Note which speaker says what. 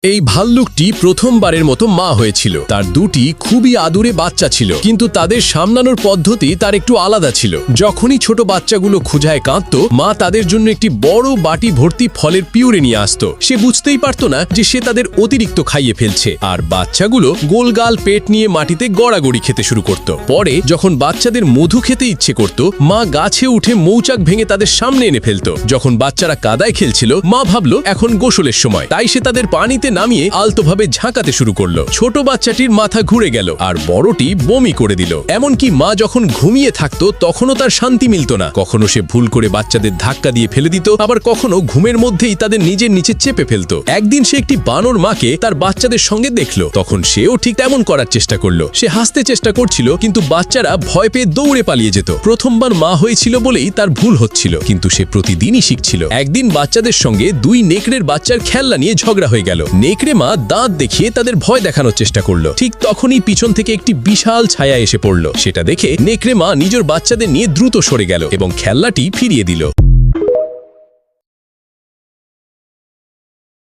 Speaker 1: এই ভাল্লুকটি প্রথমবারের মতো মা হয়েছিল। তার দুটি খুবই আদুরে বাচ্চা ছিল, কিন্তু তাদের সামলানোর পদ্ধতি তার একটু আলাদা ছিল। যখনই ছোট বাচ্চাগুলো ক্ষুধায় কাঁদত, মা তাদের জন্য একটি বড় বাটি ভর্তি ফলের পিউরে নিয়ে আসত। সে বুঝতেই পারত না যে সে তাদের অতিরিক্ত খাইয়ে ফেলছে, আর বাচ্চাগুলো গোলগাল পেট নিয়ে মাটিতে গড়াগড়ি খেতে শুরু করত। পরে যখন বাচ্চাদের মধু খেতে ইচ্ছে করত, মা গাছে উঠে মৌচাক ভেঙে তাদের সামনে এনে ফেলত। যখন বাচ্চারা কাদায় খেলছিল, মা ভাবল এখন গোসলের সময়, তাই সে তাদের পানিতে নামিয়ে আলতোভাবে ঝাঁকাতে শুরু করলো। ছোট বাচ্চাটির মাথা ঘুরে গেল আর বড়টি বমি করে দিল। এমনকি মা যখন ঘুমিয়ে থাকতো তখনও তার শান্তি মিলত না। কখনো সে ভুল করে বাচ্চাদের ধাক্কা দিয়ে ফেলে দিত, আবার কখনো ঘুমের মধ্যেই তাদের নিজের নিচে চেপে ফেলতো। একদিন সে একটি বানর মাকে তার বাচ্চাদের সঙ্গে দেখলো, তখন সেও ঠিক তেমন করার চেষ্টা করলো। সে হাসতে চেষ্টা করছিল, কিন্তু বাচ্চারা ভয় পেয়ে দৌড়ে পালিয়ে যেত। প্রথমবার মা হয়েছিল বলেই তার ভুল হচ্ছিল, কিন্তু সে প্রতিদিনই শিখছিল। একদিন বাচ্চাদের সঙ্গে দুই নেকড়ের বাচ্চার খেলনা নিয়ে ঝগড়া হয়ে গেল। নেকড়ে মা দাঁত দেখিয়ে তাদের ভয় দেখানোর চেষ্টা করলো। ঠিক তখনই পিছন থেকে একটি বিশাল ছায়া এসে পড়ল। সেটা দেখে নেকড়ে মা নিজের বাচ্চাদের নিয়ে দ্রুত সরে গেল এবং খেলনাটি ফিরিয়ে দিল।